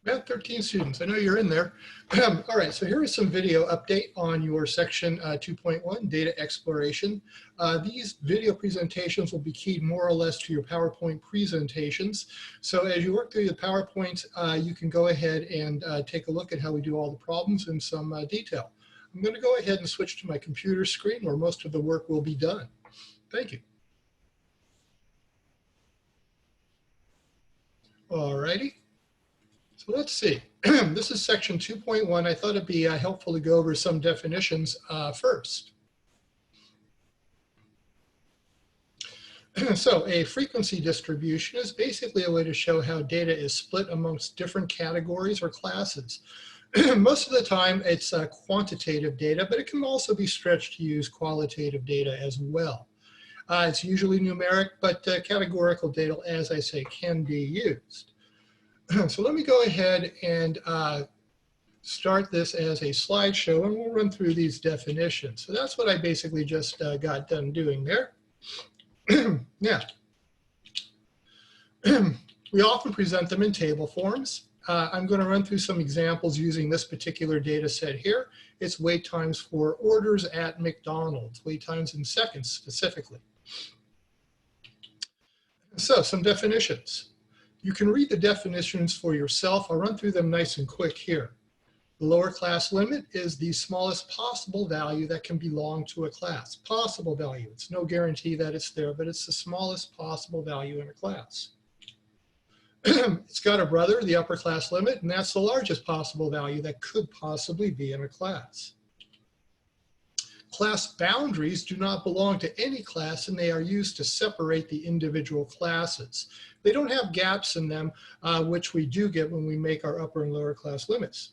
Math 13 students, I know you're in there. All right, so here is some video update on your section 2.1, data exploration. These video presentations will be keyed more or less to your PowerPoint presentations. So as you work through the PowerPoint, you can go ahead and take a look at how we do all the problems in some detail. I'm going to go ahead and switch to my computer screen where most of the work will be done. Thank you. All righty. So let's see. This is section 2.1. I thought it'd be helpful to go over some definitions first. So a frequency distribution is basically a way to show how data is split amongst different categories or classes. Most of the time it's quantitative data, but it can also be stretched to use qualitative data as well. It's usually numeric, but categorical data, as I say, can be used. So let me go ahead and start this as a slideshow, and we'll run through these definitions. So that's what I basically just got done doing there. Now, we often present them in table forms. I'm going to run through some examples using this particular data set here. It's wait times for orders at McDonald's, wait times in seconds specifically. So some definitions. You can read the definitions for yourself. I'll run through them nice and quick here. The lower class limit is the smallest possible value that can belong to a class. Possible value. It's no guarantee that it's there, but it's the smallest possible value in a class. It's got a brother, the upper class limit, and that's the largest possible value that could possibly be in a class. Class boundaries do not belong to any class, and they are used to separate the individual classes. They don't have gaps in them, which we do get when we make our upper and lower class limits.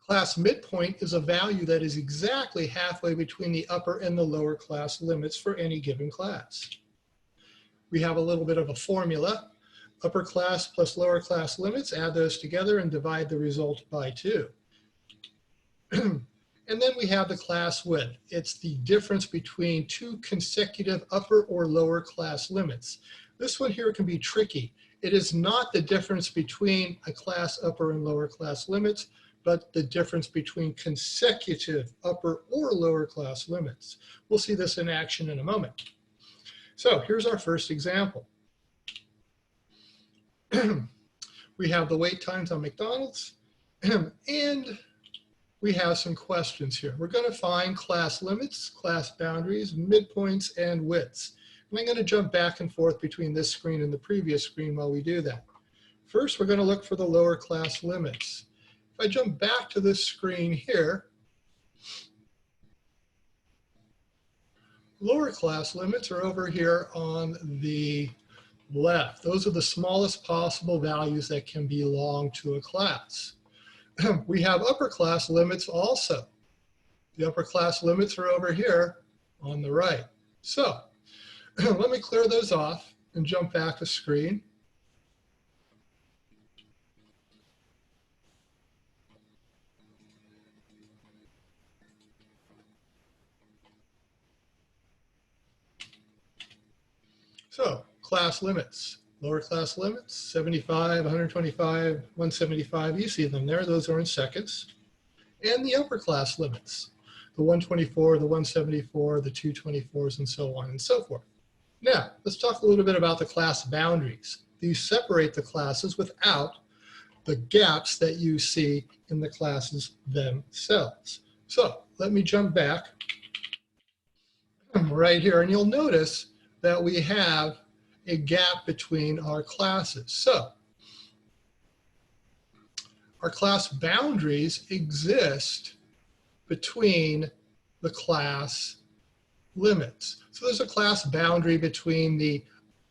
Class midpoint is a value that is exactly halfway between the upper and the lower class limits for any given class. We have a little bit of a formula. Upper class plus lower class limits, add those together and divide the result by 2. And then we have the class width. It's the difference between two consecutive upper or lower class limits. This one here can be tricky. It is not the difference between a class upper and lower class limits, but the difference between consecutive upper or lower class limits. We'll see this in action in a moment. So here's our first example. We have the wait times on McDonald's, and we have some questions here. We're going to find class limits, class boundaries, midpoints, and widths. And I'm going to jump back and forth between this screen and the previous screen while we do that. First, we're going to look for the lower class limits. If I jump back to this screen here, lower class limits are over here on the left. Those are the smallest possible values that can belong to a class. We have upper class limits also. The upper class limits are over here on the right. So let me clear those off and jump back to screen. So class limits. Lower class limits, 75, 125, 175, you see them there, those are in seconds. And the upper class limits, the 124, the 174, the 224s, and so on and so forth. Now, let's talk a little bit about the class boundaries. These separate the classes without the gaps that you see in the classes themselves. So let me jump back right here, and you'll notice that we have a gap between our classes. So our class boundaries exist between the class limits. So there's a class boundary between the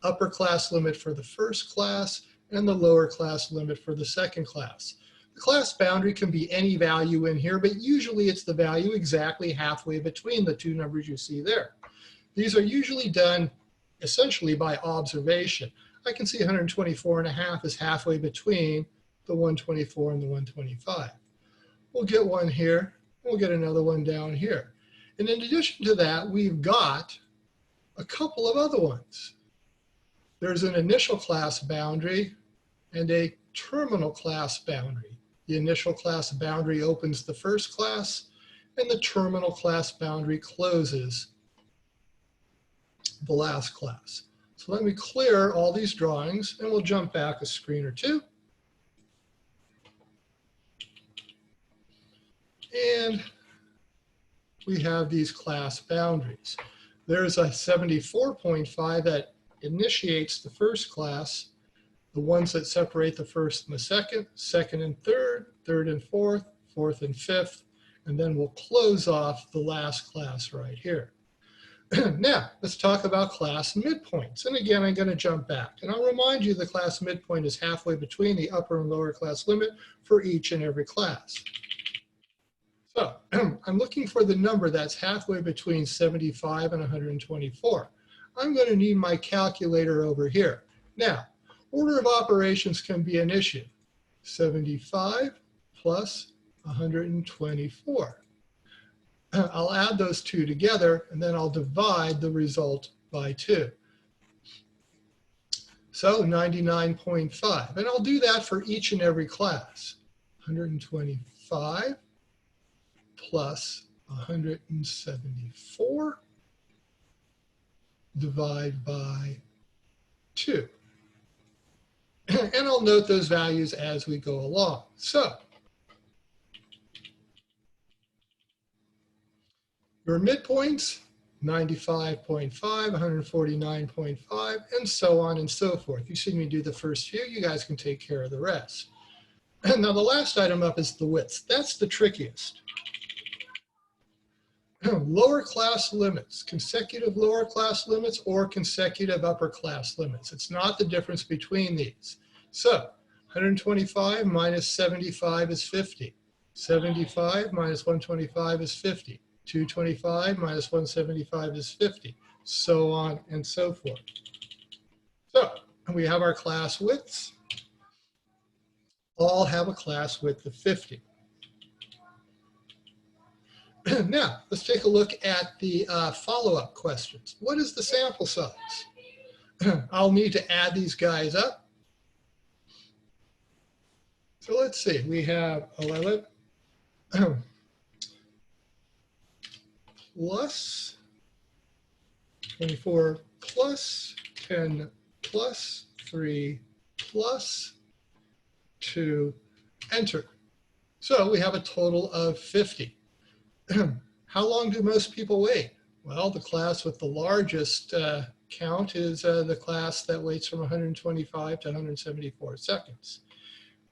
upper class limit for the first class and the lower class limit for the second class. The class boundary can be any value in here, but usually it's the value exactly halfway between the two numbers you see there. These are usually done essentially by observation. I can see 124.5 is halfway between the 124 and the 125. We'll get one here, we'll get another one down here. And in addition to that, we've got a couple of other ones. There's an initial class boundary and a terminal class boundary. The initial class boundary opens the first class, and the terminal class boundary closes the last class. So let me clear all these drawings, and we'll jump back a screen or two. And we have these class boundaries. There's a 74.5 that initiates the first class, the ones that separate the first and the second, second and third, third and fourth, fourth and fifth, and then we'll close off the last class right here. Now, let's talk about class midpoints. And again, I'm going to jump back. And I'll remind you the class midpoint is halfway between the upper and lower class limit for each and every class. So I'm looking for the number that's halfway between 75 and 124. I'm going to need my calculator over here. Now, order of operations can be an issue. 75 plus 124. I'll add those two together, and then I'll divide the result by 2. So 99.5. And I'll do that for each and every class. 125 plus 174 divide by 2. And I'll note those values as we go along. So your midpoints, 95.5, 149.5, and so on and so forth. You've seen me do the first few. You guys can take care of the rest. And now the last item up is the width. That's the trickiest. Lower class limits, consecutive lower class limits or consecutive upper class limits. It's not the difference between these. So 125 minus 75 is 50. 75 minus 125 is 50. 225 minus 175 is 50. So on and so forth. So we have our class widths. All have a class width of 50. Now, let's take a look at the follow-up questions. What is the sample size? I'll need to add these guys up. So let's see, we have 11 plus 24 plus 10 plus 3 plus 2, enter. So we have a total of 50. How long do most people wait? Well, the class with the largest count is the class that waits from 125 to 174 seconds.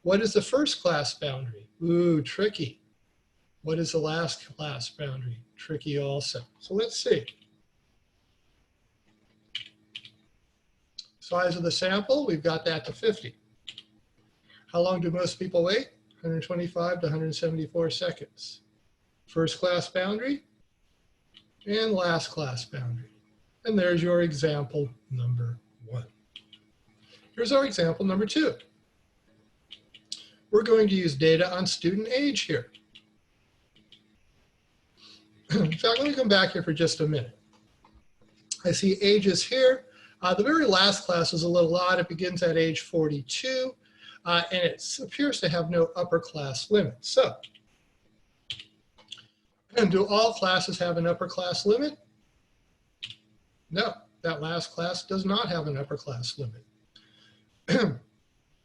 What is the first class boundary? Ooh, tricky. What is the last class boundary? Tricky also. So let's see. Size of the sample, we've got that to 50. How long do most people wait? 125 to 174 seconds. First class boundary and last class boundary. And there's your example number 1. Here's our example number 2. We're going to use data on student age here. In fact, let me come back here for just a minute. I see ages here. The very last class is a little odd. It begins at age 42, and it appears to have no upper class limit. So, and do all classes have an upper class limit? No, that last class does not have an upper class limit.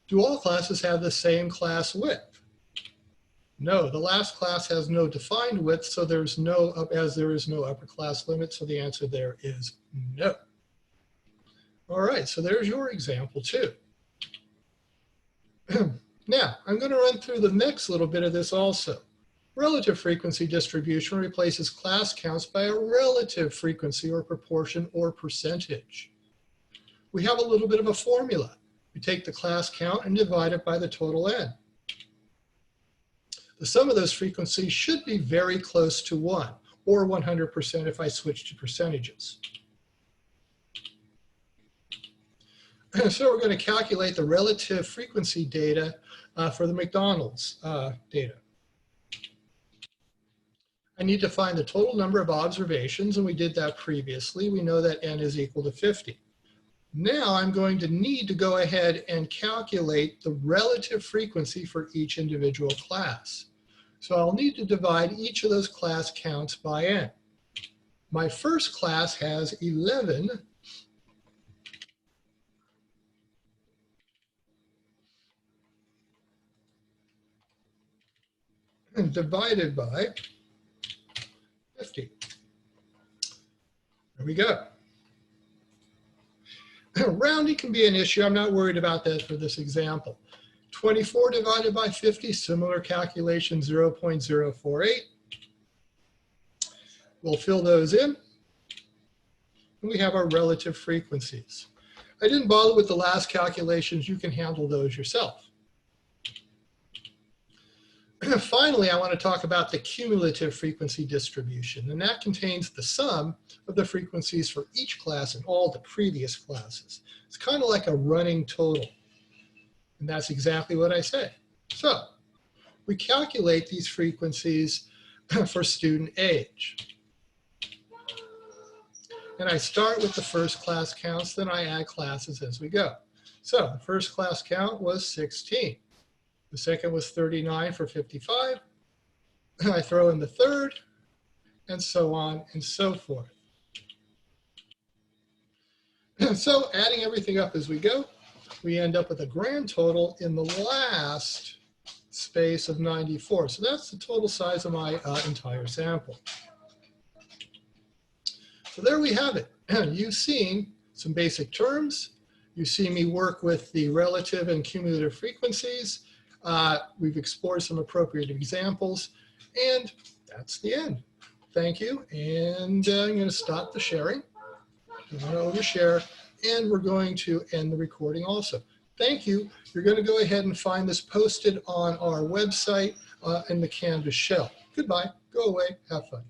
Do all classes have the same class width? No, the last class has no defined width, so there's no, as there is no upper class limit, so the answer there is no. All right, so there's your example 2. Now, I'm going to run through the next little bit of this also. Relative frequency distribution replaces class counts by a relative frequency or proportion or percentage. We have a little bit of a formula. We take the class count and divide it by the total n. The sum of those frequencies should be very close to 1, or 100% if I switch to percentages. So we're going to calculate the relative frequency data for the McDonald's data. I need to find the total number of observations, and we did that previously. We know that n is equal to 50. Now I'm going to need to go ahead and calculate the relative frequency for each individual class. So I'll need to divide each of those class counts by n. My first class has 11 divided by 50. There we go. Rounding can be an issue. I'm not worried about that for this example. 24 divided by 50, similar calculation, 0.048. We'll fill those in. And we have our relative frequencies. I didn't bother with the last calculations. You can handle those yourself. Finally, I want to talk about the cumulative frequency distribution, and that contains the sum of the frequencies for each class and all the previous classes. It's kind of like a running total, and that's exactly what I say. So we calculate these frequencies for student age. And I start with the first class counts, then I add classes as we go. So the first class count was 16. The second was 39 for 55. I throw in the third, and so on and so forth. So adding everything up as we go, we end up with a grand total in the last space of 94. So that's the total size of my entire sample. So there we have it. You've seen some basic terms. You see me work with the relative and cumulative frequencies. We've explored some appropriate examples, and that's the end. Thank you, and I'm going to stop the sharing. I'm going to overshare, and we're going to end the recording also. Thank you. You're going to go ahead and find this posted on our website in the Canvas shell. Goodbye. Go away. Have fun.